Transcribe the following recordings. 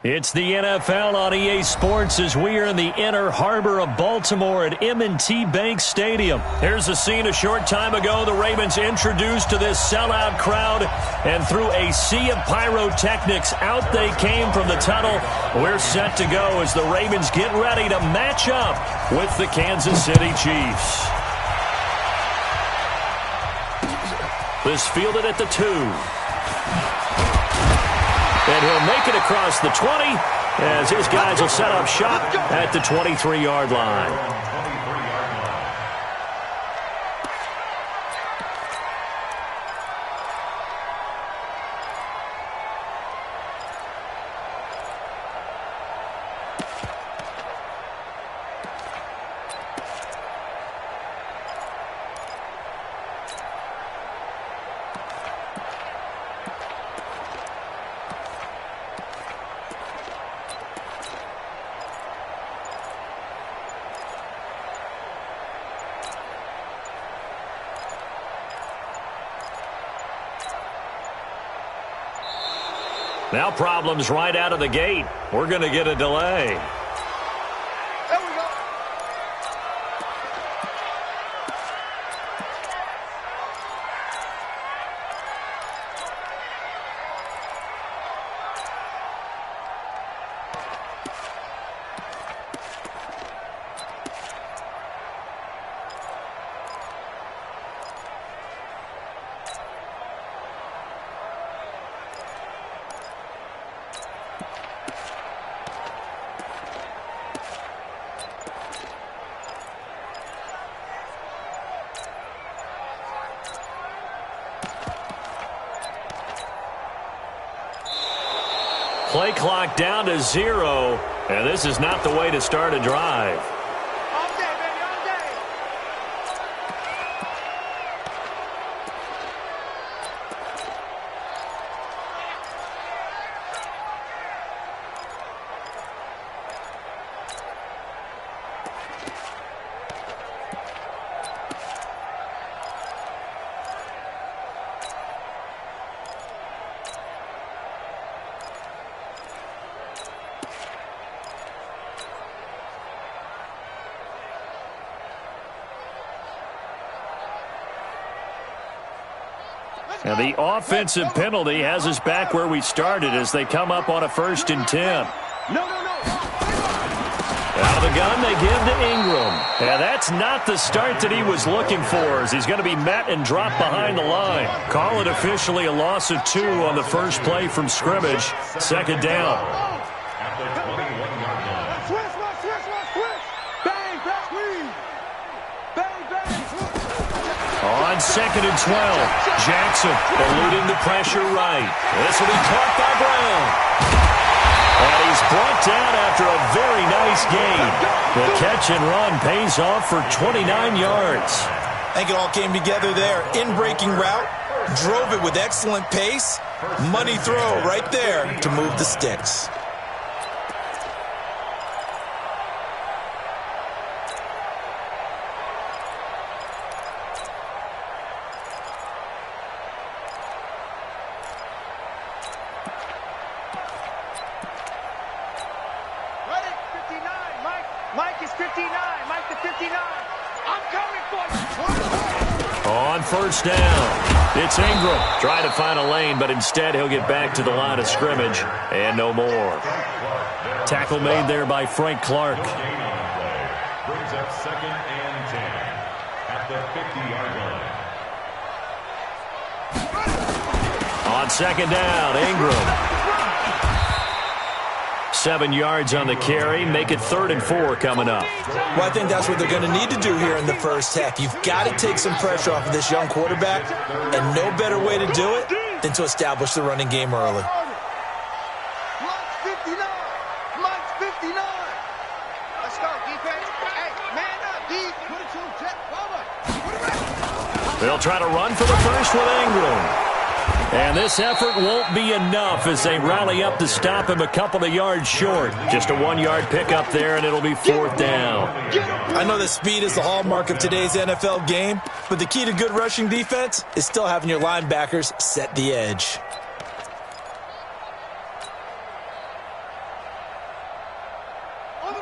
It's the NFL on EA Sports as we are in the inner harbor of Baltimore at M&T Bank Stadium. Here's a scene a short time ago. The Ravens introduced to this sellout crowd, and through a sea of pyrotechnics, out they came from the tunnel. We're set to go as the Ravens get ready to match up with the Kansas City Chiefs. This fielded at the 2. And he'll make it across the 20 as his guys will set up shop at the 23-yard line. Now problems right out of the gate. We're going to get a delay. Play clock down to 0, and this is not the way to start a drive. And the offensive penalty has us back where we started as they come up on a 1st and 10. Out of the gun, they give to Ingram. And that's not the start that he was looking for, as he's going to be met and dropped behind the line. Call it officially a loss of 2 on the first play from scrimmage. 2nd down. On 2nd and 12, Jackson eluding the pressure right. This will be caught by Brown. And he's brought down after a very nice gain. The catch and run pays off for 29 yards. I think it all came together there. In-breaking route, drove it with excellent pace. Money throw right there to move the sticks. Mike is 59. Mike the 59. I'm coming for you. On 1st down, it's Ingram. Trying to find a lane, but instead he'll get back to the line of scrimmage and no more. Tackle made there by Frank Clark. Brings up 2nd and 10 at the 50-yard line. On 2nd down, Ingram. 7 yards on the carry. Make it 3rd and 4 coming up. Well, I think that's what they're going to need to do here in the first half. You've got to take some pressure off of this young quarterback, and no better way to do it than to establish the running game early. Mike's 59. Mike's 59. Let's go, defense. Hey, man up, D. Put it to him, Jet. Forward. They'll try to run for the first with Ingram. And this effort won't be enough as they rally up to stop him a couple of yards short. Just a 1-yard pickup there, and it'll be 4th down. I know that speed is the hallmark of today's NFL game, but the key to good rushing defense is still having your linebackers set the edge.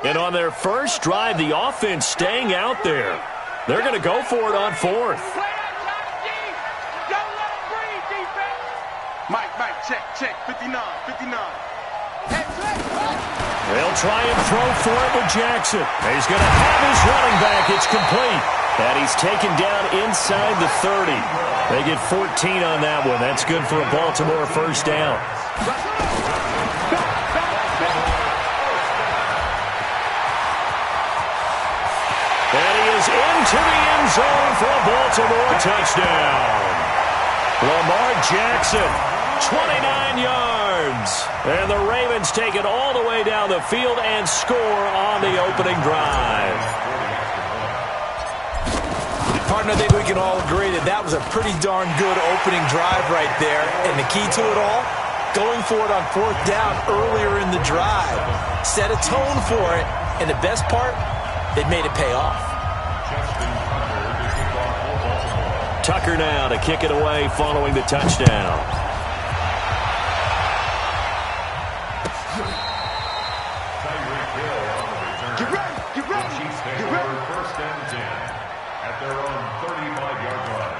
And on their first drive, the offense staying out there. They're going to go for it on fourth. Mike, check, 59. They'll try and throw for it with Jackson. He's going to have his running back. It's complete. And he's taken down inside the 30. They get 14 on that one. That's good for a Baltimore first down. And he is into the end zone for a Baltimore touchdown. Lamar Jackson, 29 yards. And the Ravens take it all the way down the field and score on the opening drive. Partner, I think we can all agree that that was a pretty darn good opening drive right there. And the key to it all, going for it on fourth down earlier in the drive. Set a tone for it. And the best part, they made it pay off. Tucker now to kick it away following the touchdown. Get ready. First and 10 at their own 35-yard line.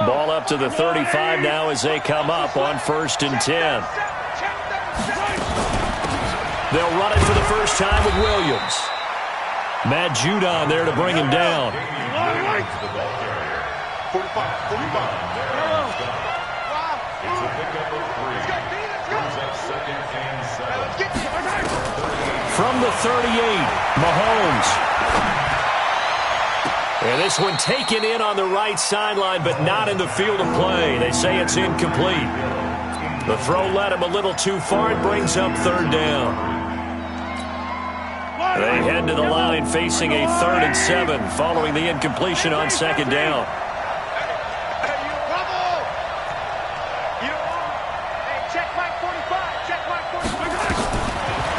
Ball up to the 35 now as they come up on 1st and 10. They'll run it for the first time with Williams. Matt Judon there to bring him down. 45. It's a pickup of 3. Brings up 2nd and 7. From the 38, Mahomes. And this one taken in on the right sideline, but not in the field of play. They say it's incomplete. The throw led him a little too far. It brings up 3rd down. They head to the line facing a 3rd and 7 following the incompletion on 2nd down.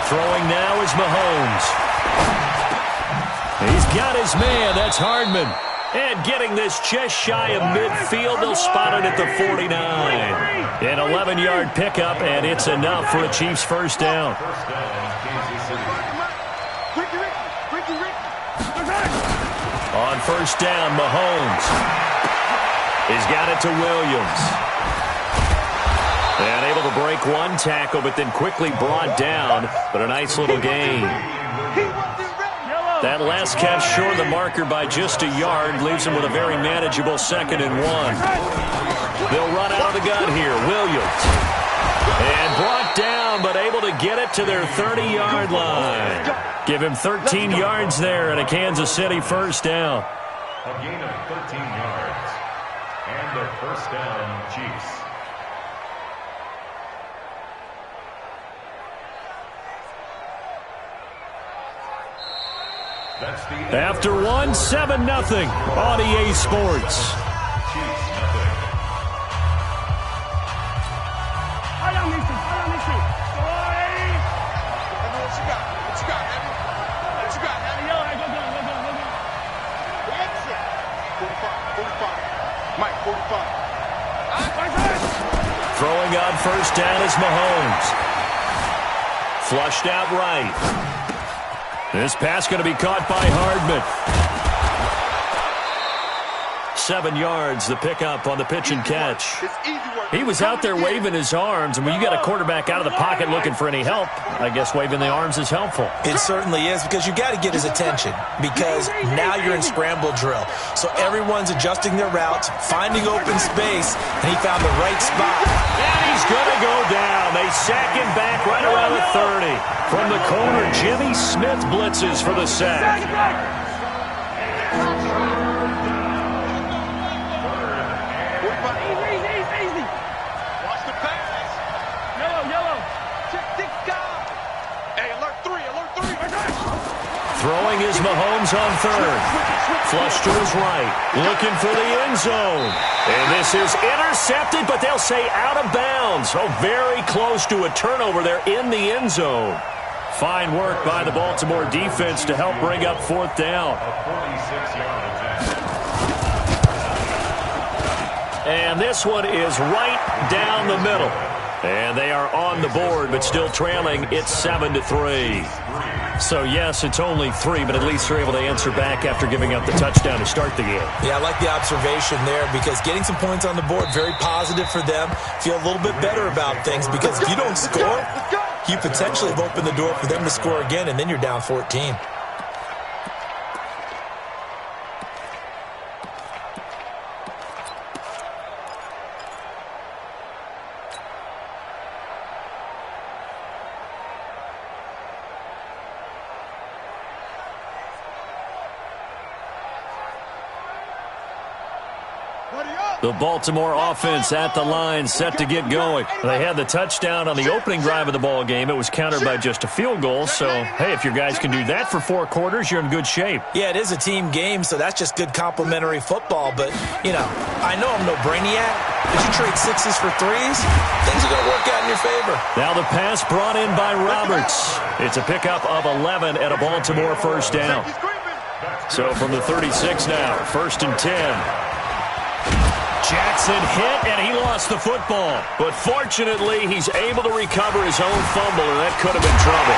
Throwing now is Mahomes. He's got his man. That's Hardman. And getting this just shy of midfield. They'll spot it at the 49. An 11-yard pickup, and it's enough for a Chiefs first down. On 1st down, Mahomes. He's got it to Williams. And able to break one tackle, but then quickly brought down. But a nice little gain. That last catch short of the marker by just a yard leaves him with a very manageable 2nd and 1. They'll run out of the gun here. Williams. And brought down, but able to get it to their 30-yard line. Give him 13 yards there and a Kansas City first down. A gain of 13 yards. And a first down, Chiefs. After 1, 7-0 on EA Sports. Throwing on 1st down is Mahomes. Flushed out right. This pass going to be caught by Hardman. 7 yards, the pickup on the pitch and catch. He was out there waving his arms, and when you got a quarterback out of the pocket looking for any help, I guess waving the arms is helpful. It certainly is, because you got to get his attention, because now you're in scramble drill. So everyone's adjusting their routes, finding open space, and he found the right spot. And he's going to go down. They sack him back right around the 30. From the corner, Jimmy Smith blitzes for the sack. Throwing is Mahomes on third. Flush to his right. Looking for the end zone. And this is intercepted, but they'll say out of bounds. Oh, very close to a turnover there in the end zone. Fine work by the Baltimore defense to help bring up fourth down. And this one is right down the middle. And they are on the board, but still trailing. It's 7-3. So, yes, it's only 3, but at least they're able to answer back after giving up the touchdown to start the game. Yeah, I like the observation there because getting some points on the board, very positive for them. Feel a little bit better about things because if you don't score, you potentially have opened the door for them to score again, and then you're down 14. The Baltimore offense at the line, set to get going. They had the touchdown on the opening drive of the ball game. It was countered by just a field goal. So, hey, if your guys can do that for 4 quarters, you're in good shape. Yeah, it is a team game, so that's just good complimentary football. But, you know, I know I'm no brainiac. But you trade 6s for 3s, things are going to work out in your favor. Now the pass brought in by Roberts. It's a pickup of 11 at a Baltimore first down. So from the 36 now, 1st and 10. Jackson hit, and he lost the football. But fortunately, he's able to recover his own fumble, and that could have been trouble.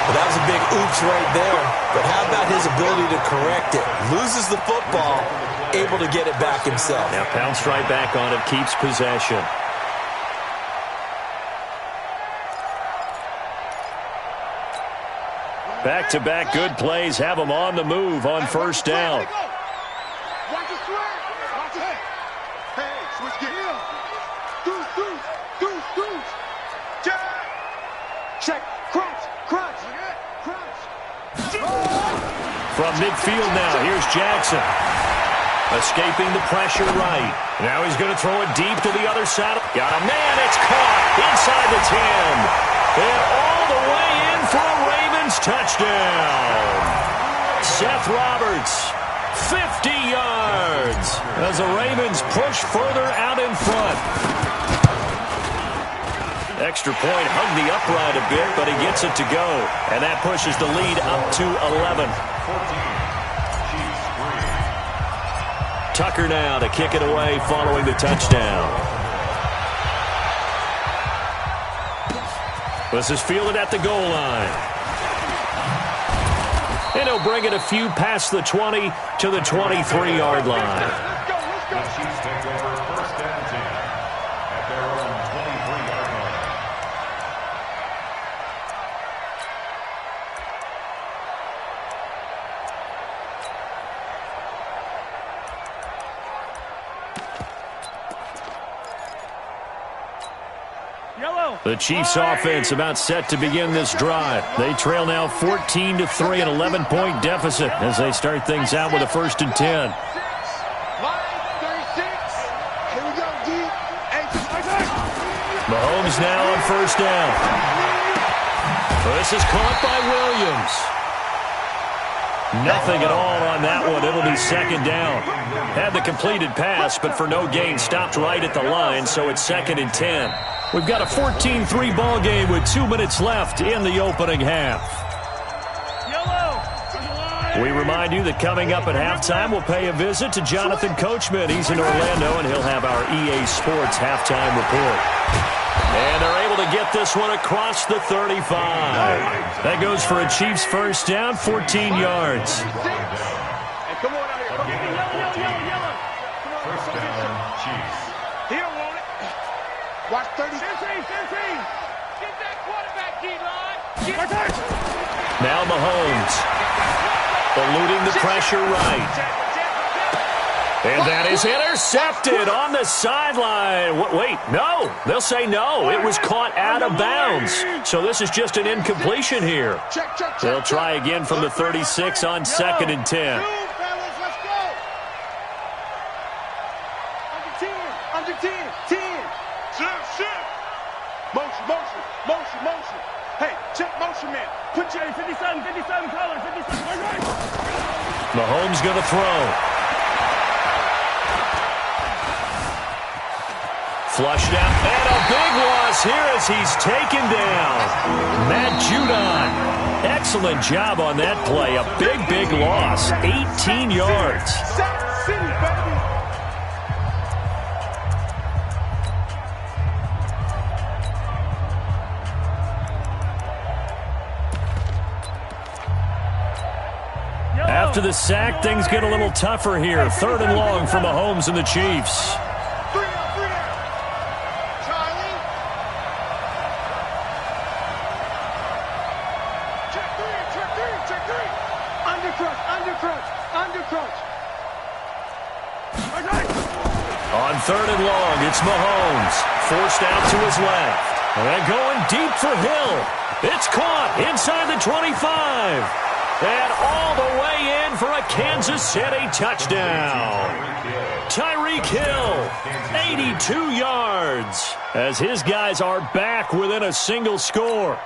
Well, that was a big oops right there. But how about his ability to correct it? Loses the football, able to get it back himself. Now pounced right back on it, keeps possession. Back-to-back good plays have him on the move on first down. Watch it swing. Watch it. Hey, switch gear. Deuce. Check. Crunch. From midfield now, here's Jackson. Escaping the pressure right. Now he's going to throw it deep to the other side. Got a man. It's caught inside the 10. And all the way in for a Ravens touchdown. Seth Roberts. 50 yards as the Ravens push further out in front. Extra point hugged the upright a bit, but he gets it to go. And that pushes the lead up to 11. Tucker now to kick it away following the touchdown. This is fielded at the goal line. And he'll bring it a few past the 20 to the 23-yard line. The Chiefs take over 1st and 10 at their own 23-yard line. The Chiefs offense about set to begin this drive. They trail now 14-3, an 11-point deficit as they start things out with a 1st and 10. Mahomes now on first down. This is caught by Williams. Nothing at all on that one. It'll be 2nd down. Had the completed pass, but for no gain, stopped right at the line, so it's 2nd and 10. We've got a 14-3 ball game with 2 minutes left in the opening half. We remind you that coming up at halftime, we'll pay a visit to Jonathan Coachman. He's in Orlando, and he'll have our EA Sports halftime report. And they're able to get this one across the 35. That goes for a Chiefs first down, 14 yards. Come on out here. First down, Chiefs. He don't want it. Watch 30. 13. Get that quarterback, D-line. Now Mahomes. Eluding the pressure right. And that is intercepted on the sideline. Wait, no. They'll say no. It was caught out of bounds. So this is just an incompletion here. They'll try again from the 36 on 2nd and 10. Under 10. Shift. Motion. Hey, check motion man. 57 color, 57. Right. Mahomes going to throw. Flushed out, and a big loss here as he's taken down. Matt Judon. Excellent job on that play. A big, big loss. 18 yards. Sack City, baby. After the sack, things get a little tougher here. 3rd and long for Mahomes and the Chiefs. 3 down. Charlie. Check three. Undercrunch. On 3rd and long, it's Mahomes. Forced out to his left. And going deep for Hill. It's caught inside the 25. And all the way in for a Kansas City touchdown. Tyreek Hill, 82 yards, as his guys are back within a single score.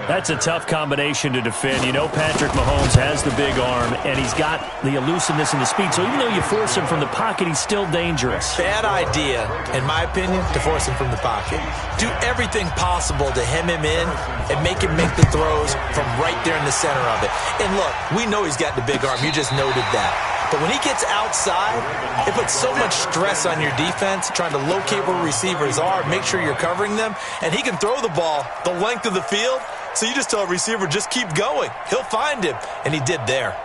That's a tough combination to defend. You know Patrick Mahomes has the big arm, and he's got the elusiveness and the speed. So even though you force him from the pocket, he's still dangerous. Bad idea, in my opinion, to force him from the pocket. Do everything possible to hem him in and make him make the throws from right there in the center of it. And look, we know he's got the big arm. You just noted that. But when he gets outside, it puts so much stress on your defense trying to locate where receivers are, make sure you're covering them, and he can throw the ball the length of the field. So you just tell a receiver, just keep going. He'll find him, and he did there.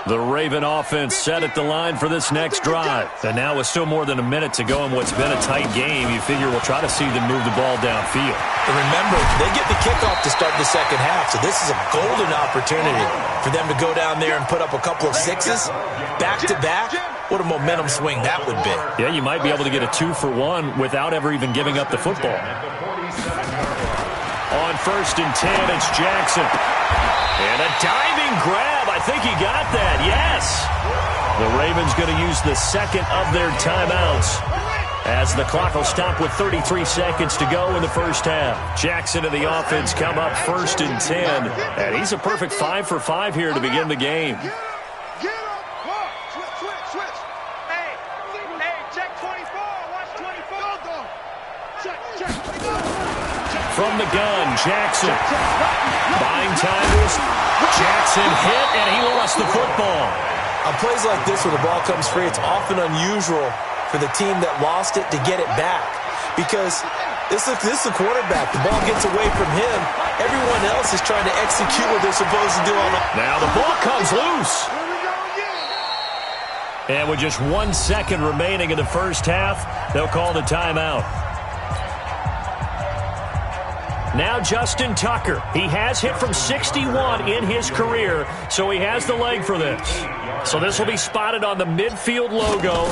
The Raven offense set at the line for this next drive. And now with still more than a minute to go in what's been a tight game, you figure we'll try to see them move the ball downfield. And remember, they get the kickoff to start the second half, so this is a golden opportunity for them to go down there and put up a couple of sixes back-to-back. What a momentum swing that would be. Yeah, you might be able to get a 2-for-1 without ever even giving up the football. On 1st and 10, it's Jackson. And a diving grab. I think he got that. Yes. The Ravens going to use the second of their timeouts as the clock will stop with 33 seconds to go in the first half. Jackson and the offense come up 1st and 10. And he's a perfect 5 for 5 here to begin the game. Get up. Switch. Hey, check 24. Watch 24. Go. Check. From the gun, Jackson. Buying time was Jackson hit, and he lost the football. On plays like this where the ball comes free, it's often unusual for the team that lost it to get it back. Because this is the quarterback. The ball gets away from him. Everyone else is trying to execute what they're supposed to do on the... Now the ball comes loose. And with just 1 second remaining in the first half, they'll call the timeout. Now Justin Tucker. He has hit from 61 in his career, so he has the leg for this. So this will be spotted on the midfield logo.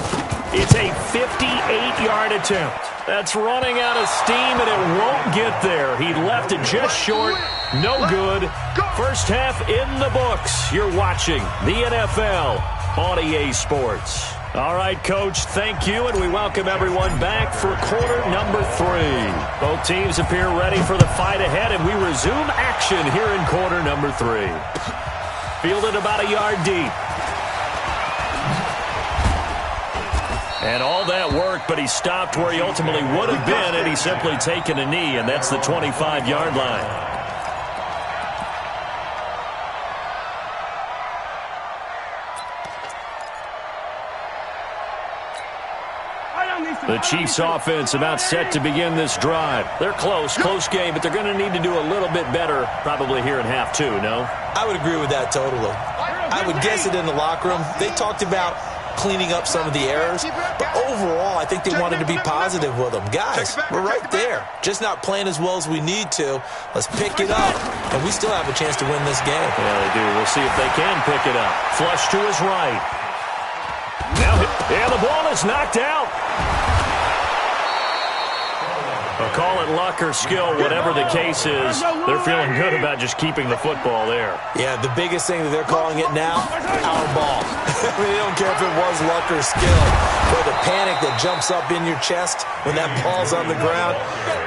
It's a 58-yard attempt. That's running out of steam, and it won't get there. He left it just short. No good. First half in the books. You're watching the NFL on EA Sports. All right, Coach, thank you, and we welcome everyone back for quarter number 3. Both teams appear ready for the fight ahead, and we resume action here in quarter number 3. Fielded about a yard deep. And all that work, but he stopped where he ultimately would have been, and he's simply taken a knee, and that's the 25-yard line. The Chiefs offense about set to begin this drive. They're close game, but they're going to need to do a little bit better probably here in half 2, no? I would agree with that totally. I would guess it in the locker room. They talked about cleaning up some of the errors, but overall I think they wanted to be positive with them. Guys, we're right there. Just not playing as well as we need to. Let's pick it up, and we still have a chance to win this game. Yeah, they do. We'll see if they can pick it up. Flush to his right. Now, and the ball is knocked out. Well, call it luck or skill, whatever the case is, they're feeling good about just keeping the football there. Yeah, the biggest thing that they're calling it now, our ball. I mean, they don't care if it was luck or skill. But the panic that jumps up in your chest when that ball's on the ground,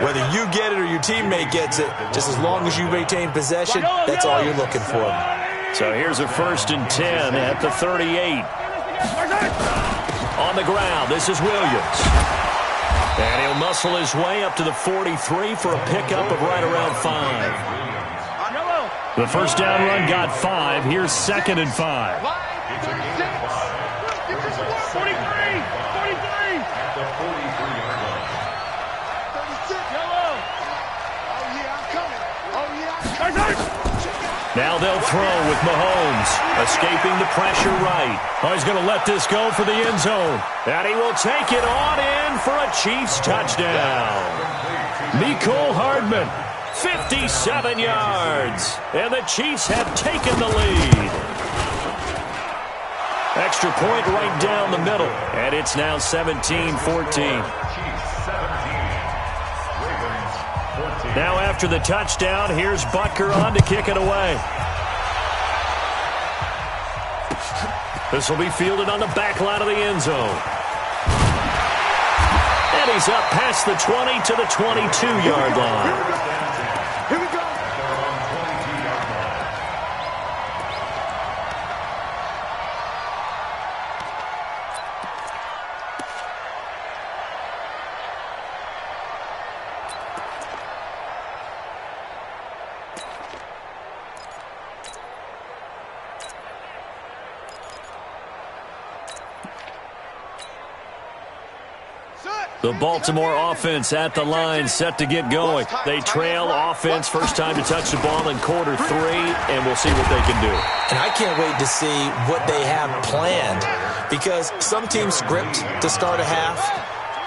whether you get it or your teammate gets it, just as long as you maintain possession, that's all you're looking for. So here's a 1st and 10 at the 38. On the ground, this is Williams. And he'll muscle his way up to the 43 for a pickup of right around 5. The first down run got 5. Here's 2nd and 5. 43! Now they'll throw with Mahomes, escaping the pressure right. Oh, he's going to let this go for the end zone. And he will take it on in for a Chiefs touchdown. Mecole Hardman, 57 yards. And the Chiefs have taken the lead. Extra point right down the middle. And it's now 17-14. Now after the touchdown, here's Butker on to kick it away. This will be fielded on the back line of the end zone. And he's up past the 20 to the 22-yard line. Here we go. The Baltimore offense at the line, set to get going. They trail offense, first time to touch the ball in quarter 3, and we'll see what they can do. And I can't wait to see what they have planned, because some teams script to start a half.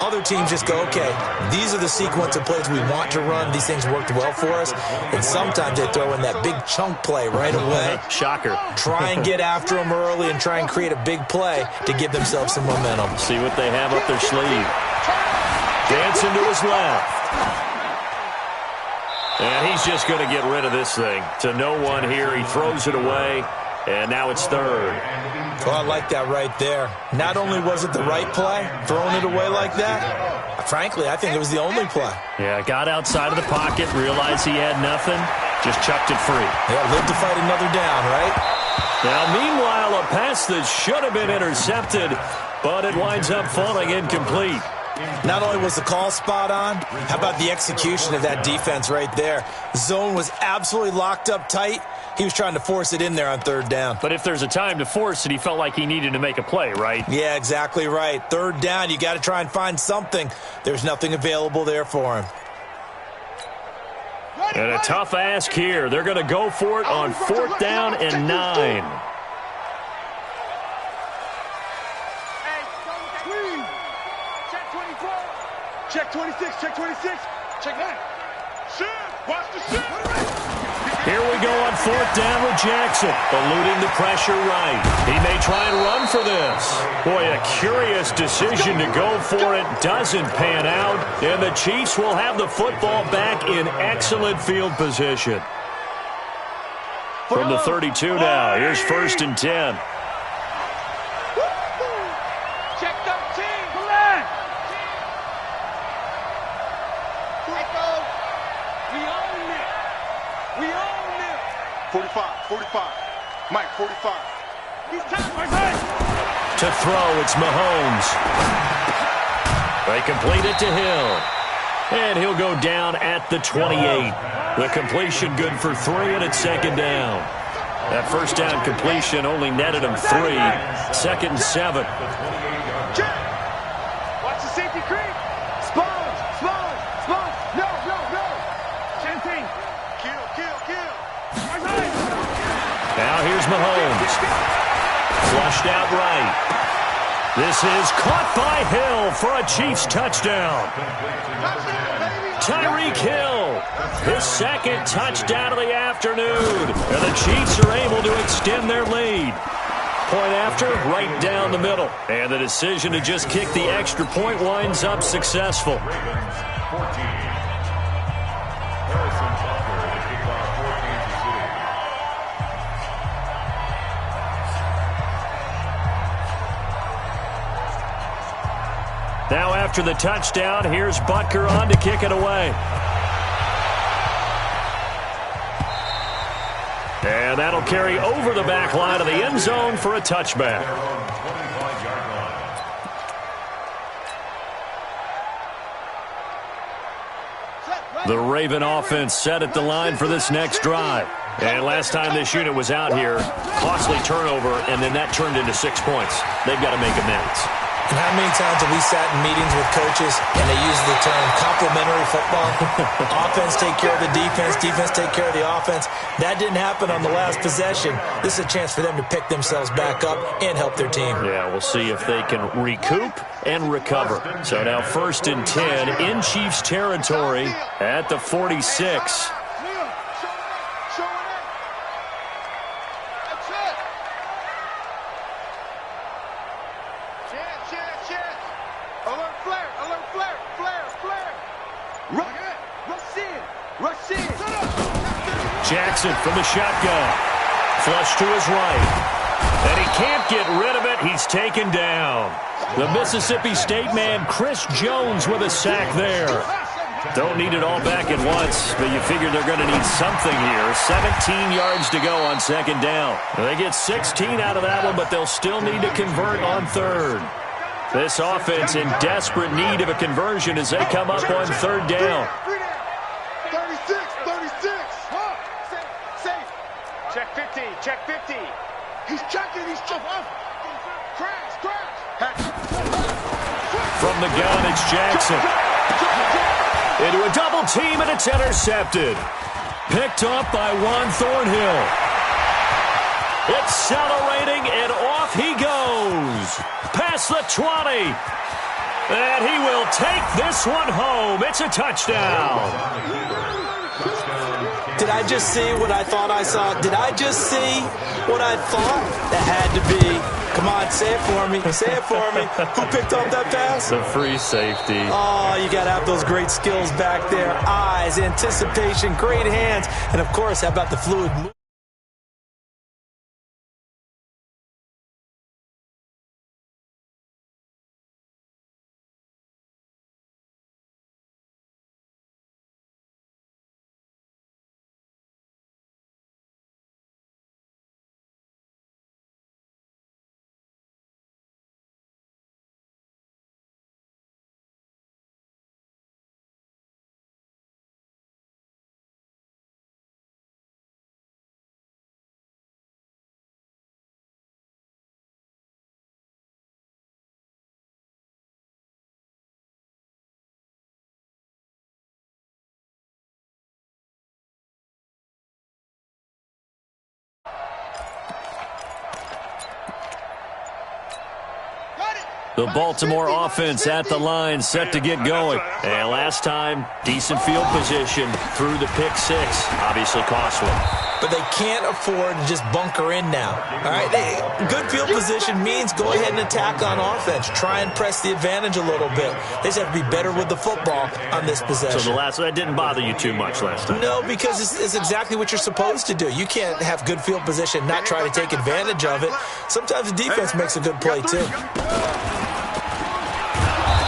Other teams just go, okay, these are the sequence of plays we want to run. These things worked well for us. And sometimes they throw in that big chunk play right away. Shocker. Try and get after them early and try and create a big play to give themselves some momentum. See what they have up their sleeve. Dancing to his left. And he's just going to get rid of this thing. To no one here. He throws it away. And now it's 3rd. Well, I like that right there. Not only was it the right play, throwing it away like that, frankly, I think it was the only play. Yeah, got outside of the pocket, realized he had nothing, just chucked it free. Yeah, live to fight another down, right? Now, meanwhile, a pass that should have been intercepted, but it winds up falling incomplete. Not only was the call spot on, how about the execution of that defense right there? Zone was absolutely locked up tight. He was trying to force it in there on 3rd down. But if there's a time to force it, he felt like he needed to make a play, right? Yeah, exactly right. 3rd down, you got to try and find something. There's nothing available there for him. And a tough ask here. They're going to go for it on 4th down and 9. Check 26, check 26, check that. Shoot, watch the shoot. Here we go on 4th down with Jackson, eluding the pressure right. He may try and run for this. Boy, a curious decision to go for it. Doesn't pan out, and the Chiefs will have the football back in excellent field position. From the 32 now, here's 1st and 10. Check 13, collect. We own it. We own it. 45. Mike, 45. He's time, my man. To throw, it's Mahomes. They complete it to Hill. And he'll go down at the 28. The completion good for 3, and it's 2nd down. That 1st down completion only netted him 3. 2nd and 7. Watch the safety creep. Spons. No. 10. Kill. My man. Now here's Mahomes. Flushed out right. This is caught by Hill for a Chiefs touchdown. Tyreek Hill, his 2nd touchdown of the afternoon. And the Chiefs are able to extend their lead. Point after, right down the middle. And the decision to just kick the extra point winds up successful. 14. Now after the touchdown, here's Butker on to kick it away. And that'll carry over the back line of the end zone for a touchback. The Raven offense set at the line for this next drive. And last time this unit was out here, costly turnover, and then that turned into 6 points. They've got to make amends. And how many times have we sat in meetings with coaches and they use the term complementary football? Offense take care of the defense, defense take care of the offense. That didn't happen on the last possession. This is a chance for them to pick themselves back up and help their team. Yeah, we'll see if they can recoup and recover. So now 1st and 10 in Chiefs territory at the 46. Jackson from the shotgun. Flush to his right. And he can't get rid of it. He's taken down. The Mississippi State man, Chris Jones, with a sack there. Don't need it all back at once, but you figure they're going to need something here. 17 yards to go on 2nd down. They get 16 out of that one, but they'll still need to convert on 3rd. This offense in desperate need of a conversion as they come up on 3rd down. Check 50, check 50. He's checking, he's checking. Crash. From the gun, it's Jackson. Into a double team, and it's intercepted. Picked up by Juan Thornhill. Accelerating, and off he goes. Past the 20. And he will take this one home. It's a touchdown. Did I just see what I thought I saw? Did I just see what I thought? That had to be. Come on, say it for me. Say it for me. Who picked up that pass? The free safety. Oh, you got to have those great skills back there. Eyes, anticipation, great hands. And, of course, how about the fluid move? The Baltimore offense at the line, set to get going. And last time, decent field position through the pick 6. Obviously costly. But they can't afford to just bunker in now. All right, good field position means go ahead and attack on offense. Try and press the advantage a little bit. They just have to be better with the football on this possession. So that didn't bother you too much last time? No, because it's exactly what you're supposed to do. You can't have good field position, not try to take advantage of it. Sometimes the defense makes a good play, too.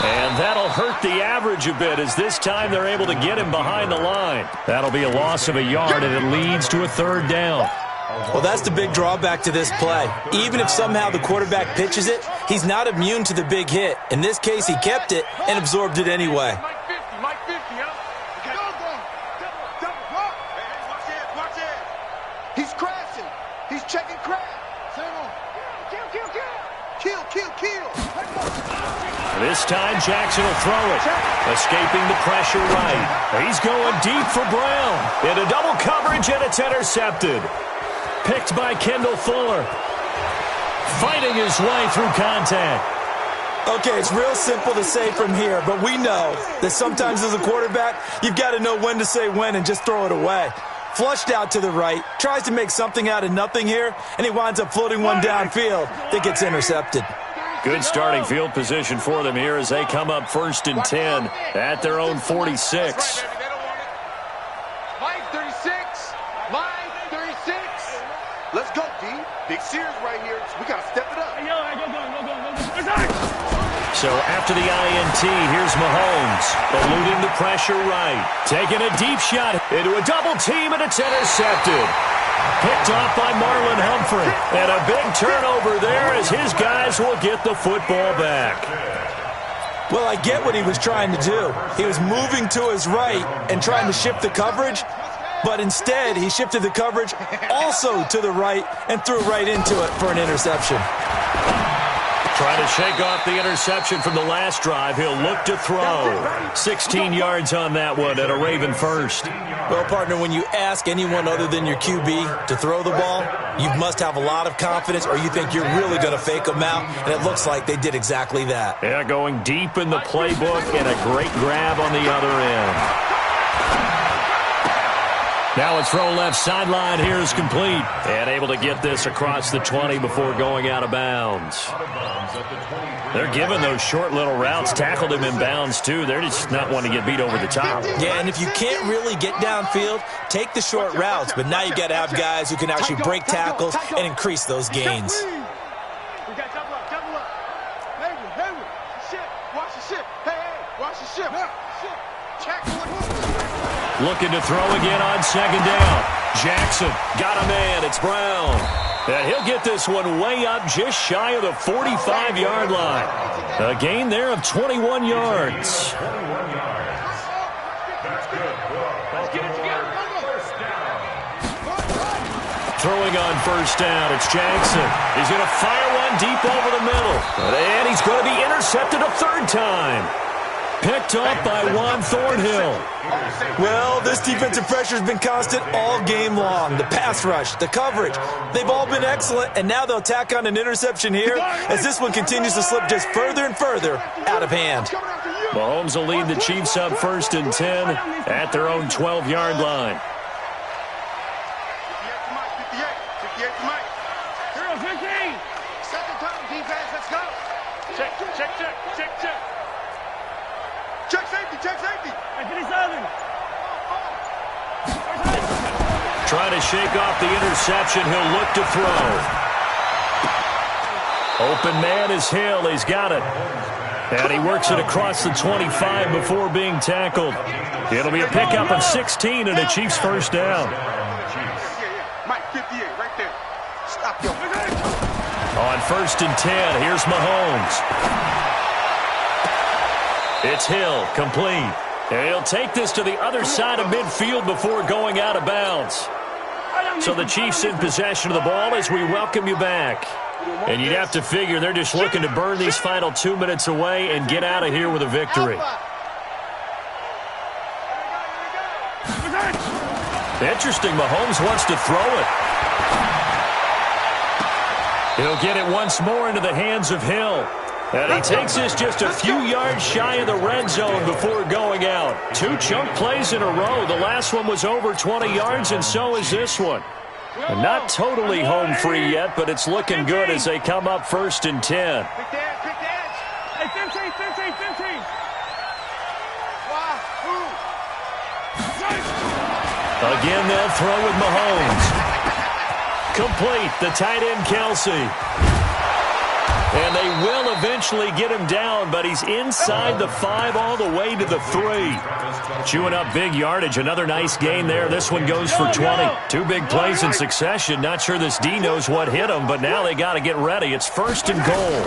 And that'll hurt the average a bit as this time they're able to get him behind the line. That'll be a loss of a yard, and it leads to a 3rd down. Well, that's the big drawback to this play. Even if somehow the quarterback pitches it, he's not immune to the big hit. In this case, he kept it and absorbed it anyway. Mike 50, huh? Watch it. He's crashing. He's checking crash. Kill. This time, Jackson will throw it. Escaping the pressure right. He's going deep for Brown. Into double coverage, and it's intercepted. Picked by Kendall Fuller. Fighting his way through contact. Okay, it's real simple to say from here, but we know that sometimes as a quarterback, you've got to know when to say when and just throw it away. Flushed out to the right, tries to make something out of nothing here, and he winds up floating one downfield that gets intercepted. Good starting field position for them here as they come up 1st and 10 at their own 46. Mike 36. Let's go, D. Big Sears right here. We got to step it up. So after the INT, here's Mahomes, eluding the pressure right. Taking a deep shot into a double team, and it's intercepted. Picked off by Marlon Humphrey. And a big turnover there as his guys will get the football back. Well, I get what he was trying to do. He was moving to his right and trying to shift the coverage, but instead he shifted the coverage also to the right and threw right into it for an interception. Trying to shake off the interception from the last drive. He'll look to throw. 16 yards on that one at a Raven first. Well, partner, when you ask anyone other than your QB to throw the ball, you must have a lot of confidence or you think you're really going to fake them out, and it looks like they did exactly that. Yeah, going deep in the playbook and a great grab on the other end. Now it's throw left sideline. Here's complete. And able to get this across the 20 before going out of bounds. They're giving those short little routes. Tackled him in bounds, too. They're just not wanting to get beat over the top. Yeah, and if you can't really get downfield, take the short routes. But now you got to have guys who can actually break tackles and increase those gains. We got double up, double up. Hayward, shit. Watch the ship. Hey, watch the ship. Check one. Looking to throw again on second down. Jackson got a man. It's Brown. And he'll get this one way up just shy of the 45-yard line. A gain there of 21 yards. Throwing on first down, it's Jackson. He's going to fire one deep over the middle. And he's going to be intercepted a third time. Picked up by Juan Thornhill. Well, this defensive pressure has been constant all game long. The pass rush, the coverage, they've all been excellent, and now they'll tack on an interception here as this one continues to slip just further and further out of hand. Mahomes will lead the Chiefs up 1st and 10 at their own 12-yard line. 58 to Mike. 0-15. Second time, defense, let's go. Check. Check safety. Trying to shake off the interception. He'll look to throw. Open man is Hill. He's got it. And he works it across the 25 before being tackled. It'll be a pickup of 16 and a Chiefs first down. Mike, 58, right there. Stop your. On 1st and 10, here's Mahomes. It's Hill, complete. And he'll take this to the other side of midfield before going out of bounds. So the Chiefs in possession of the ball as we welcome you back. And you'd have to figure they're just looking to burn these final 2 minutes away and get out of here with a victory. Interesting, Mahomes wants to throw it. He'll get it once more into the hands of Hill. And he takes this just a few yards shy of the red zone before going out. 2 chunk plays in a row. The last one was over 20 yards, and so is this one. And not totally home free yet, but it's looking good as they come up 1st and 10. Pick the edge. Hey, 15. Again, they'll throw with Mahomes. Complete, the tight end, Kelsey. And they will eventually get him down, but he's inside the 5 all the way to the 3. Chewing up big yardage. Another nice gain there. This one goes for 20. 2 big plays in succession. Not sure this D knows what hit him, but now they got to get ready. It's 1st and goal.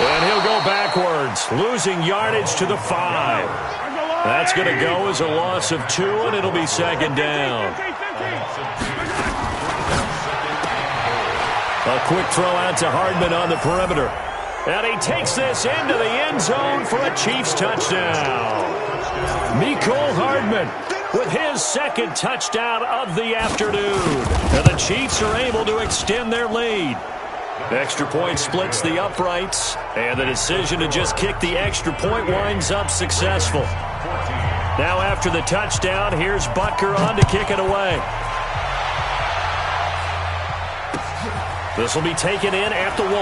And he'll go backwards, losing yardage to the 5. That's going to go as a loss of 2, and it'll be 2nd down. A quick throw out to Hardman on the perimeter. And he takes this into the end zone for a Chiefs touchdown. Mecole Hardman with his 2nd touchdown of the afternoon. And the Chiefs are able to extend their lead. The extra point splits the uprights, and the decision to just kick the extra point winds up successful. Now after the touchdown, here's Butker on to kick it away. This will be taken in at the 1.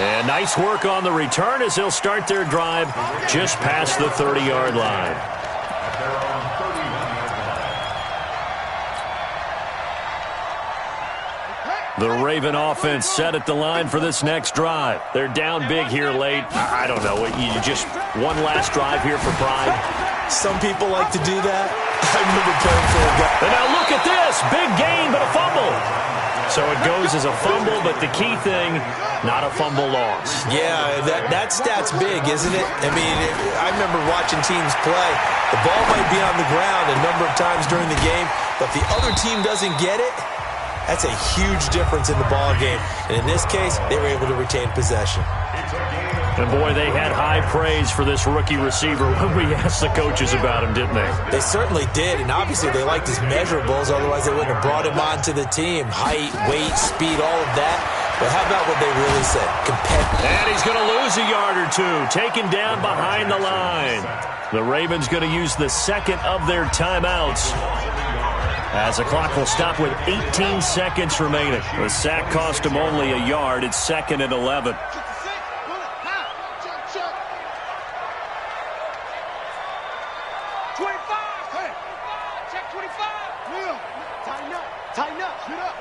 And nice work on the return as they'll start their drive just past the 30-yard line. The Raven offense set at the line for this next drive. They're down big here late. I don't know. You just one last drive here for pride. Some people like to do that. I remember playing for a guy. And now look at this. Big gain, but a fumble. So it goes as a fumble, but the key thing, not a fumble loss. Yeah, that stat's big, isn't it? I mean, I remember watching teams play. The ball might be on the ground a number of times during the game, but if the other team doesn't get it, that's a huge difference in the ball game. And in this case, they were able to retain possession. And boy, they had high praise for this rookie receiver when we asked the coaches about him, didn't they? They certainly did, and obviously they liked his measurables, otherwise they wouldn't have brought him onto the team. Height, weight, speed, all of that. But how about what they really said? Competitive. And he's going to lose a yard or two, taken down behind the line. The Ravens going to use the second of their timeouts, as the clock will stop with 18 seconds remaining. The sack cost him only a yard. It's 2nd and 11. Tighten up. Chin up.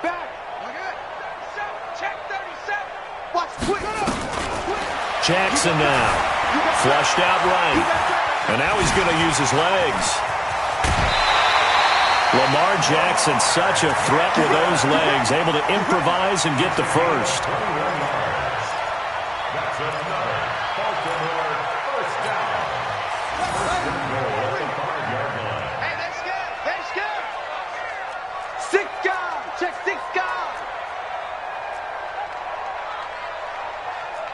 Back. Okay. Check 37. Watch. Quick. Jackson now. Flushed out right. And now he's going to use his legs. Lamar Jackson, such a threat with those legs, able to improvise and get the first. That's another Baltimore first down. Hey, they're scared. 6 guys. Check 6 guys.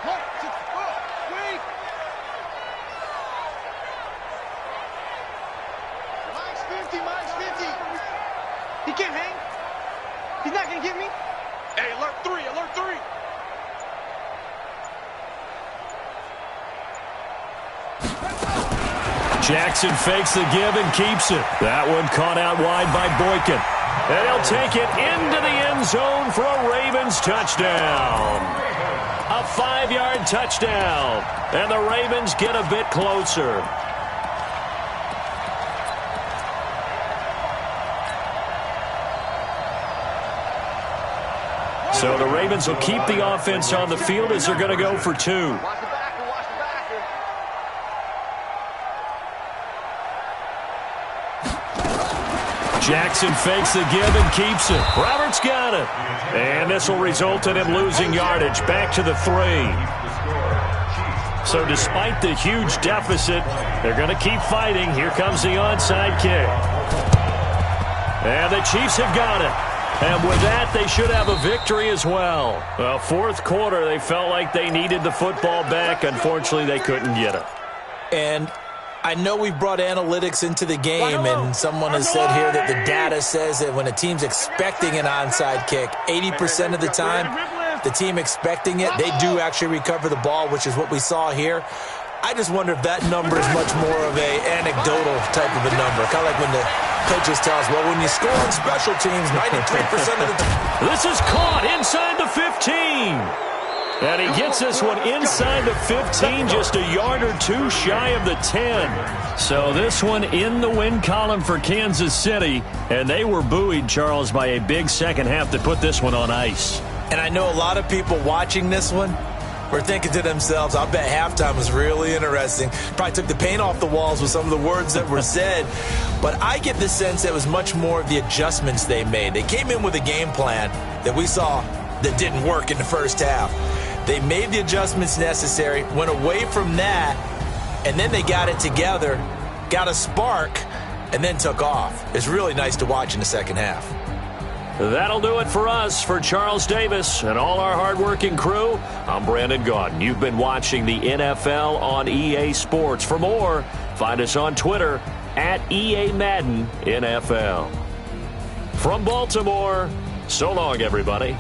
1, 2, 3. Mine's 50. He can't hang. He's not going to get me. Hey, alert 3. Jackson fakes the give and keeps it. That one caught out wide by Boykin. And he'll take it into the end zone for a Ravens touchdown. A 5-yard touchdown. And the Ravens get a bit closer. So the Ravens will keep the offense on the field as they're going to go for 2. Watch the backer. Jackson fakes the give and keeps it. Roberts got it. And this will result in him losing yardage back to the 3. So despite the huge deficit, they're going to keep fighting. Here comes the onside kick. And the Chiefs have got it. And with that, they should have a victory as well. Well, fourth quarter, they felt like they needed the football back. Unfortunately, they couldn't get it. And I know we've brought analytics into the game, and someone has said here that the data says that when a team's expecting an onside kick, 80% of the time, the team expecting it, they do actually recover the ball, which is what we saw here. I just wonder if that number is much more of a anecdotal type of a number. Kind of like when the coaches tell us, well, when you score on special teams, 93% of the time. This is caught inside the 15. And he gets this one inside the 15, just a yard or 2 shy of the 10. So this one in the win column for Kansas City. And they were buoyed, Charles, by a big second half that put this one on ice. And I know a lot of people watching this one were thinking to themselves, I bet halftime was really interesting. Probably took the paint off the walls with some of the words that were said. But I get the sense that it was much more of the adjustments they made. They came in with a game plan that we saw that didn't work in the first half. They made the adjustments necessary, went away from that, and then they got it together, got a spark, and then took off. It's really nice to watch in the second half. That'll do it for us. For Charles Davis and all our hardworking crew, I'm Brandon Gaudin. You've been watching the NFL on EA Sports. For more, find us on Twitter at EA Madden NFL. From Baltimore, so long, everybody.